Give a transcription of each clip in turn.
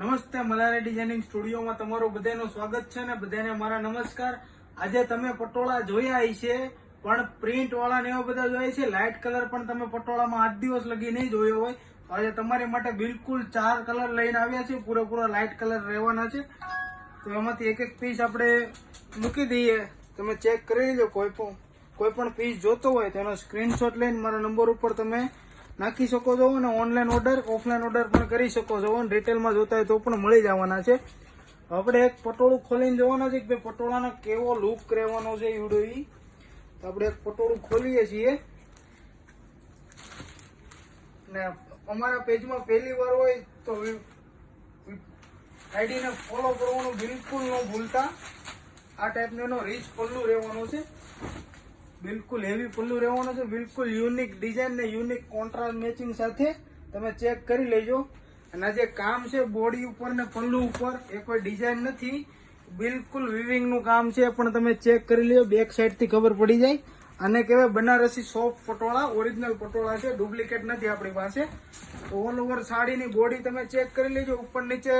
નમસ્તે, મલારી ડિઝાઇનિંગ સ્ટુડિયોમાં તમારું બધાનું સ્વાગત છે ને બધાને મારા નમસ્કાર. આજે તમે પટોળા જોયા છે, પણ પ્રિન્ટ વાળા ને એવા બધા જોયા છે. લાઇટ કલર પણ તમે પટોળામાં 8 દિવસ લગી નહીં જોયો હોય તો આજે તમારી માટે બિલકુલ 4 કલર લઈને આવ્યા છે. પૂરેપૂરા લાઇટ કલર રહેવાના છે. તો એમાંથી એક એક પીસ આપણે મૂકી દઈએ. તમે ચેક કરી લેજો. કોઈ પણ પીસ જોતો હોય તેનો સ્ક્રીનશોટ લઈને મારા નંબર ઉપર તમે નાખી શકો છો અને ઓનલાઈન ઓર્ડર ઓફલાઈન ઓર્ડર પણ કરી શકો છો અને રિટેલમાં જોતા હોય તો પણ મળી જવાના છે. આપણે એક પટોળું ખોલીને જોવાના છે કે પટોળાનો કેવો લુક રહેવાનો છે વિડીયો. તો આપણે એક પટોળું ખોલીએ છીએ ને અમારા પેજમાં પહેલી વાર હોય તો આઈડીને ફોલો કરવાનું બિલકુલ ન ભૂલતા. આ ટાઈપનો એનો રીચ પલ્લું રહેવાનો છે, બિલકુલ હેવી પલ્લું રહેવાનું છે, બિલકુલ યુનિક ડિઝાઇન ને યુનિક કોન્ટ્રાસ્ટ મેચિંગ સાથે તમે ચેક કરી લેજો. અને આ જે કામ છે બોડી ઉપર ને પલ્લુ ઉપર એ કોઈ ડિઝાઇન નથી, બિલકુલ વિવિંગ નું કામ છે. પણ તમે ચેક કરી લેજો, બેક સાઈડ થી ખબર પડી જાય. અને કહેવાય બનારસી સોફ્ટ પટોળા, ઓરિજિનલ પટોળા છે, ડુપ્લિકેટ નથી આપણી પાસે. તો ઓલ ઓવર સાડીની બોડી તમે ચેક કરી લેજો. ઉપર નીચે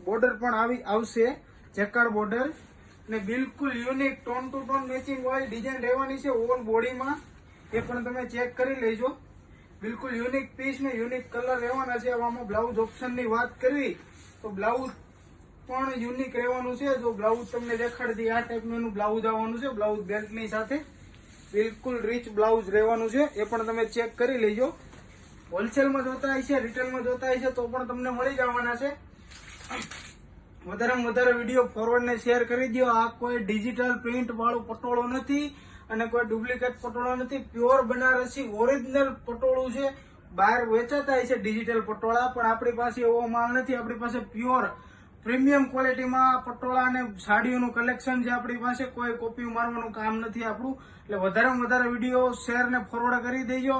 બોર્ડર પણ આવશે, ચેકર બોર્ડર ને બિલકુલ unique tone to tone matching વાળી ડિઝાઇન રહેવાની છે ઓલ બોડીમાં. એ પણ તમે ચેક કરી લેજો. બિલકુલ યુનિક પીસ ને યુનિક કલર રહેવાના છે. આમાં બ્લાઉઝ ઓપ્શન ની વાત કરવી તો બ્લાઉઝ પણ યુનિક રહેવાનું છે. જો બ્લાઉઝ તમને દેખાડતી આ ટાઈપનું એનું બ્લાઉઝ આવવાનું છે, બ્લાઉઝ બેલ્ટની સાથે બિલકુલ રીચ બ્લાઉઝ રહેવાનું છે. એ પણ તમે ચેક કરી લેજો. હોલસેલમાં જોતા હોય છે, રિટેલમાં જોતા હોય છે તો પણ તમને મળી જવાના છે. વધારેમાં વધારે વિડીયો ફોરવર્ડ ને શેર કરી દો. આ કોઈ ડિજિટલ પ્રિન્ટ વાળું પટોળો નથી અને કોઈ ડુપ્લિકેટ પટોળો નથી. પ્યોર બનારસી ઓરિજિનલ પટોળું છે. બહાર વેચાતા હોય છે ડિજિટલ પટોળા, પણ આપણી પાસે એવો માલ નથી. આપણી પાસે પ્યોર પ્રીમિયમ ક્વોલિટીમાં પટોળા અને સાડીઓનું કલેક્શન છે આપણી પાસે. કોઈ કોપી મારવાનું કામ નથી આપણું. એટલે વધારેમાં વધારે વિડીયો શેર ને ફોરવર્ડ કરી દેજો.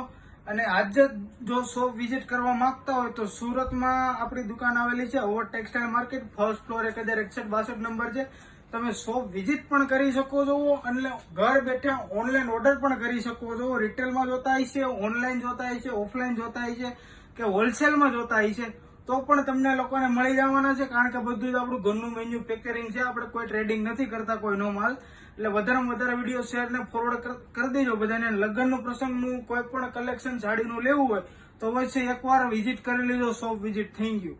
અને આજે જો શોપ વિઝિટ કરવા માંગતા હોય તો સુરતમાં આપણી દુકાન આવેલી છે, over textile market, first floor 106162 number છે. તમે શોપ વિઝિટ પણ કરી શકો છો અને ઘર બેઠા ઓનલાઈન ઓર્ડર પણ કરી શકો છો. રિટેલમાં જોતા હોય છે, ઓનલાઈન જોતા હોય છે, ઓફલાઈન જોતા હોય છે કે હોલસેલમાં જોતા હોય છે તો પણ તમને લોકોને મળી જવાના છે. કારણ કે બધું જ આપણું ઘરનું મેન્યુફેક્ચરિંગ છે. આપણે કોઈ ટ્રેડિંગ નથી કરતા કોઈનો માલ. એટલે વધારેમાં વધારે વિડીયો શેર ને ફોરવર્ડ કરી દેજો બધાને. લગ્નનું પ્રસંગનું કોઈ પણ કલેક્શન સાડીનું લેવું હોય તો અવશ્ય એકવાર વિઝિટ કરી લેજો શોપ વિઝિટ. Thank you.